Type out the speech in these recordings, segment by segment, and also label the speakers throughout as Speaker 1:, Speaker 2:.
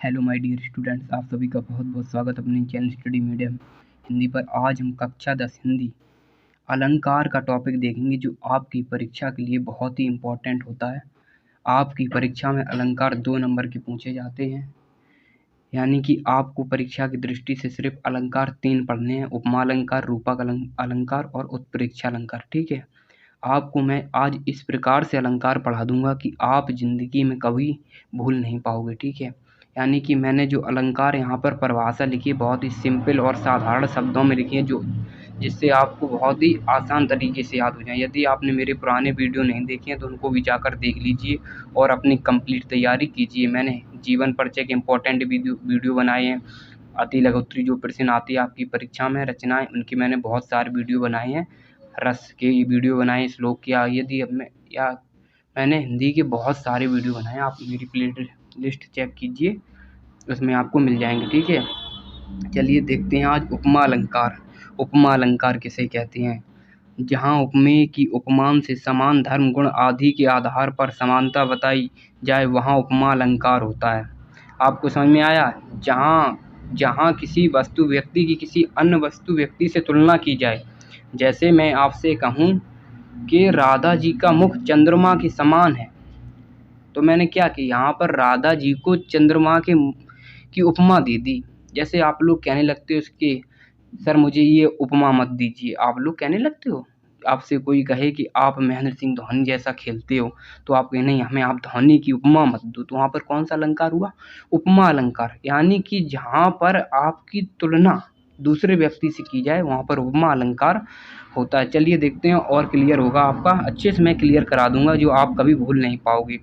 Speaker 1: Hello my dear students, आप सभी का बहुत बहुत स्वागत अपने चैनल स्टडी मीडियम हिंदी पर। आज हम कक्षा 10 हिंदी अलंकार का टॉपिक देखेंगे जो आपकी परीक्षा के लिए बहुत ही इम्पोर्टेंट होता है। आपकी परीक्षा में अलंकार 2 नंबर के पूछे जाते हैं, यानी कि आपको परीक्षा की दृष्टि से सिर्फ अलंकार 3 पढ़ने हैं: उपमा अलंकार, रूपक अलंकार और उत्प्रेक्षा अलंकार। ठीक है, आपको मैं आज इस प्रकार से अलंकार पढ़ा दूंगा कि आप जिंदगी में कभी भूल नहीं पाओगे। ठीक है, यानी कि मैंने जो अलंकार यहाँ पर परिभाषा लिखी है बहुत ही सिंपल और साधारण शब्दों में लिखी है, जो जिससे आपको बहुत ही आसान तरीके से याद हो जाए। यदि आपने मेरे पुराने वीडियो नहीं देखे हैं तो उनको भी जाकर देख लीजिए और अपनी कंप्लीट तैयारी कीजिए। मैंने जीवन परिचय के इम्पोर्टेंट वीडियो बनाए हैं, अति लघुत्तरी जो प्रश्न आती है आपकी परीक्षा में, रचनाएं, उनकी मैंने बहुत सारे वीडियो बनाए हैं। रस के वीडियो बनाए, श्लोक के, यदि अब मैंने हिंदी के बहुत सारे वीडियो बनाए। आप मेरी प्ले लिस्ट चेक कीजिए, उसमें आपको मिल जाएंगे। ठीक है, चलिए देखते हैं आज उपमा अलंकार। उपमा अलंकार किसे कहते हैं? जहाँ उपमेय की उपमान से समान धर्म गुण आदि के आधार पर समानता बताई जाए वहाँ उपमा अलंकार होता है। आपको समझ में आया? जहाँ किसी वस्तु व्यक्ति की किसी अन्य वस्तु व्यक्ति से तुलना की जाए। जैसे मैं आपसे कहूँ कि राधा जी का मुख चंद्रमा के समान है, तो मैंने क्या किया, यहाँ पर राधा जी को चंद्रमा की उपमा दे दी। जैसे आप लोग कहने लगते हो उसके, सर मुझे ये उपमा मत दीजिए, आप लोग कहने लगते हो। आपसे कोई कहे कि आप महेंद्र सिंह धोनी जैसा खेलते हो, तो आप कहें नहीं, हमें आप धोनी की उपमा मत दो। तो वहाँ पर कौन सा अलंकार हुआ? उपमा अलंकार। यानी कि जहाँ पर आपकी तुलना दूसरे व्यक्ति से की जाए वहाँ पर उपमा अलंकार होता है। चलिए देखते हैं और क्लियर होगा आपका, अच्छे से मैं क्लियर करा दूंगा जो आप कभी भूल नहीं पाओगे।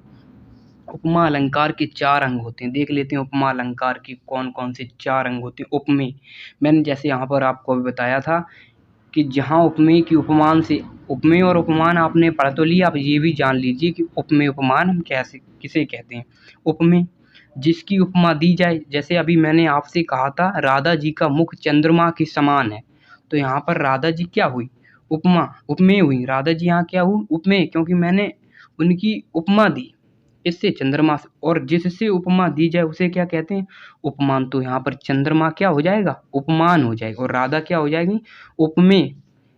Speaker 1: उपमा अलंकार के 4 अंग होते हैं, देख लेते हैं उपमा अलंकार के कौन कौन से 4 अंग होते हैं। उपमेय, मैंने जैसे यहाँ पर आपको अभी बताया था कि जहाँ उपमेय की उपमान से, उपमेय और उपमान आपने पढ़ तो लिया, आप ये भी जान लीजिए कि उपमेय उपमान हम किसे कहते हैं। उपमेय जिसकी उपमा दी जाए, जैसे अभी मैंने आपसे कहा था राधा जी का मुख चंद्रमा के समान है, तो यहाँ पर राधा जी क्या हुई? उपमेय हुई। राधा जी यहाँ क्या हुई? उपमेय, क्योंकि मैंने उनकी उपमा दी इससे चंद्रमा से, और जिससे उपमा दी जाए उसे क्या कहते हैं? उपमान। तो यहाँ पर चंद्रमा क्या हो जाएगा? उपमान हो जाएगा, और राधा क्या हो जाएगी? उपमेय।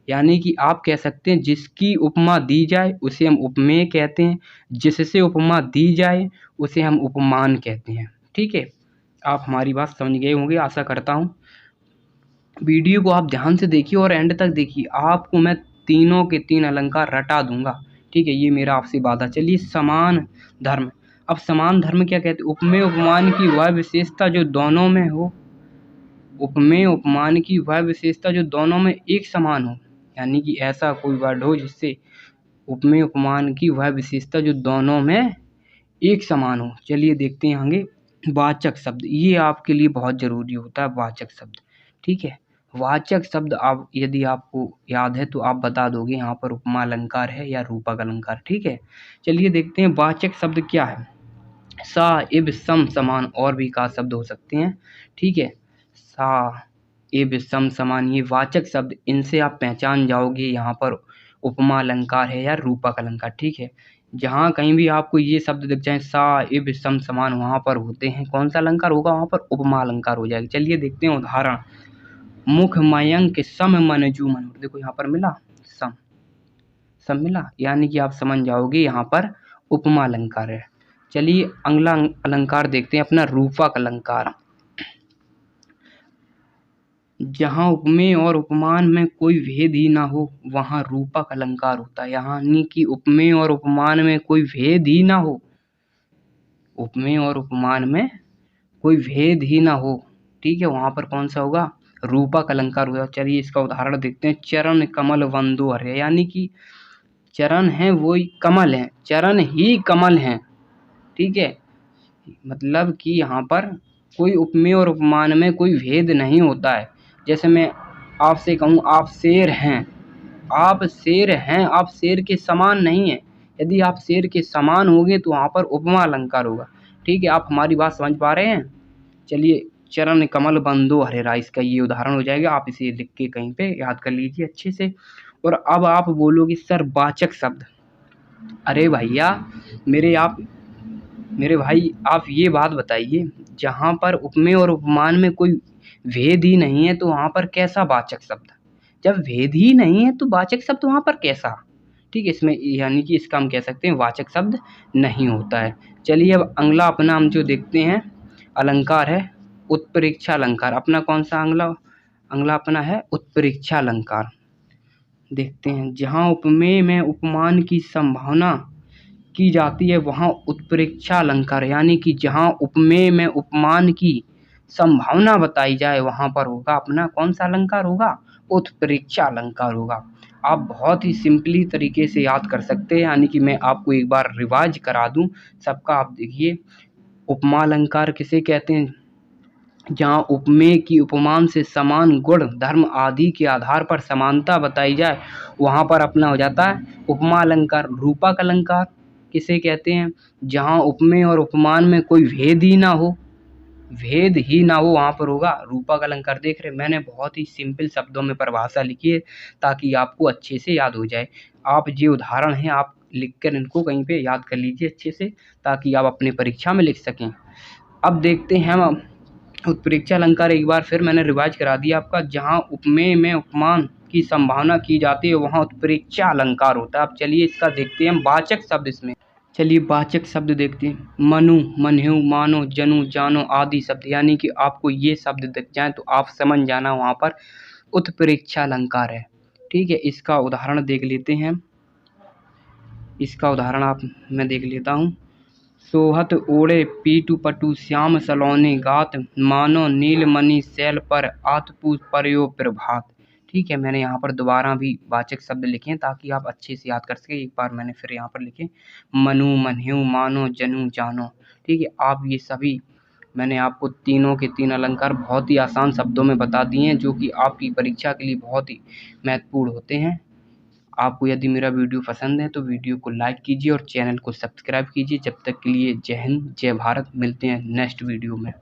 Speaker 1: यानी कि आप कह सकते हैं जिसकी उपमा दी जाए उसे हम उपमेय कहते हैं, जिससे उपमा दी जाए उसे हम उपमान कहते हैं। ठीक है, आप हमारी बात समझ गए होंगे आशा करता हूँ। वीडियो को आप ध्यान से देखिए और एंड तक देखिए, आपको मैं तीनों के 3 अलंकार रटा दूंगा। ठीक है, ये मेरा आपसे वादा। चलिए समान धर्म। अब समान धर्म क्या कहते हैं? उपमेय उपमान की वह विशेषता जो दोनों में हो, उपमेय उपमान की वह विशेषता जो दोनों में एक समान हो। यानी कि ऐसा कोई वर्ड हो जिससे उपमेय उपमान की वह विशेषता जो दोनों में एक समान हो। चलिए देखते हैं आगे। वाचक शब्द, ये आपके लिए बहुत जरूरी होता है, वाचक शब्द। ठीक है, वाचक शब्द आप यदि आपको याद है तो आप बता दोगे यहाँ पर उपमा अलंकार है या रूपक अलंकार। ठीक है, चलिए देखते हैं वाचक शब्द क्या है। सा, इब, सम, समान, और भी का शब्द हो सकते हैं। ठीक है, सा, इब, सम, समान, ये वाचक शब्द, इनसे आप पहचान जाओगे यहाँ पर उपमा अलंकार है या रूपक अलंकार। ठीक है, जहाँ कहीं भी आपको ये शब्द दिख जाए सा, इब, सम, समान, वहाँ पर होते हैं कौन सा अलंकार होगा? वहाँ पर उपमा अलंकार हो जाएगा। चलिए देखते हैं उदाहरण। मुख मयंक सम मनजू मन, देखो यहाँ पर मिला सम, सम मिला, यानी कि आप समझ जाओगे यहाँ पर उपमा अलंकार है। चलिए अगला अलंकार देखते हैं अपना रूपक अलंकार। जहाँ उपमेय और उपमान में कोई भेद ही ना हो वहाँ रूपक अलंकार होता है। यानी कि उपमेय और उपमान में कोई भेद ही ना हो, उपमेय और उपमान में कोई भेद ही ना हो, ठीक है, वहाँ पर कौन सा होगा? रूपक अलंकार होगा। चलिए इसका उदाहरण देखते हैं। चरण कमल वंदो हरे, यानी कि चरण है वो कमल है, चरण ही कमल हैं। ठीक है, मतलब कि यहाँ पर कोई उपमेय और उपमान में कोई भेद नहीं होता है। जैसे मैं आपसे कहूँ आप शेर हैं, आप शेर हैं, आप शेर के समान नहीं हैं। यदि आप शेर के समान होंगे तो वहाँ पर उपमा अलंकार होगा। ठीक है, आप हमारी बात समझ पा रहे हैं? चलिए चरण कमल बंदो हरे राय, इसका ये उदाहरण हो जाएगा। आप इसे लिख के कहीं पे याद कर लीजिए अच्छे से। और अब आप बोलोगे सर वाचक शब्द। अरे भैया मेरे आप मेरे भाई आप ये बात बताइए, जहाँ पर उपमेय और उपमान में कोई भेद ही नहीं है तो वहाँ पर कैसा वाचक शब्द? जब भेद ही नहीं है तो वाचक शब्द वहाँ पर कैसा? ठीक है, इसमें यानी कि इसका हम कह सकते हैं वाचक शब्द नहीं होता है। चलिए अब अगला अपना हम जो देखते हैं अलंकार है उत्प्रेक्षा अलंकार। अपना कौन सा अगला अगला अपना है उत्प्रेक्षा अलंकार। देखते हैं, जहाँ उपमेय में उपमान की संभावना की जाती है वहाँ उत्प्रेक्षा अलंकार, यानी कि जहाँ उपमेय में उपमान की संभावना बताई जाए वहाँ पर होगा अपना कौन सा अलंकार होगा? उत्प्रेक्षा अलंकार होगा। आप बहुत ही सिंपली तरीके से याद कर सकते हैं, यानी कि मैं आपको एक बार रिवाइज करा दूं सबका। आप देखिए, उपमा अलंकार किसे कहते हैं? जहाँ उपमेय की उपमान से समान गुण धर्म आदि के आधार पर समानता बताई जाए वहाँ पर अपना हो जाता है उपमा अलंकार। रूपक अलंकार किसे कहते हैं? जहाँ उपमेय और उपमान में कोई भेद ही ना हो, भेद ही ना हो वहाँ पर होगा रूपक अलंकार। देख रहे, मैंने बहुत ही सिंपल शब्दों में परिभाषा लिखी है ताकि आपको अच्छे से याद हो जाए। आप ये उदाहरण हैं, आप लिखकर इनको कहीं पे याद कर लीजिए अच्छे से ताकि आप अपने परीक्षा में लिख सकें। अब देखते हैं हम उत्प्रेक्षा अलंकार, एक बार फिर मैंने रिवाइज करा दिया आपका। जहाँ उपमेय में उपमान की संभावना की जाती है वहाँ उत्प्रेक्षा अलंकार होता है। अब चलिए इसका देखते हैं हम वाचक शब्द इसमें। चलिए वाचक शब्द देखते हैं, मनु, मन्हु, मानो, जनु, जानो आदि शब्द, यानी कि आपको ये शब्द दिख जाए तो आप समझ जाना वहाँ पर उत्प्रेक्षा अलंकार है। ठीक है, इसका उदाहरण देख लेते हैं। इसका उदाहरण आप मैं देख लेता हूँ। सोहत ओढ़े पीटू पटु श्याम सलोने गात, मानो नीलमणि शैल पर आतपु पर्यो प्रभात। ठीक है, मैंने यहाँ पर दोबारा भी वाचक शब्द लिखे हैं ताकि आप अच्छे से याद कर सके। एक बार मैंने फिर यहाँ पर लिखे, मनु, मन्हु, मानो, जनु, जानो। ठीक है, आप ये सभी मैंने आपको तीनों के तीन अलंकार बहुत ही आसान शब्दों में बता दिए हैं जो कि आपकी परीक्षा के लिए बहुत ही महत्वपूर्ण होते हैं। आपको यदि मेरा वीडियो पसंद है तो वीडियो को लाइक कीजिए और चैनल को सब्सक्राइब कीजिए। जब तक के लिए जय हिंद, जय भारत। मिलते हैं नेक्स्ट वीडियो में।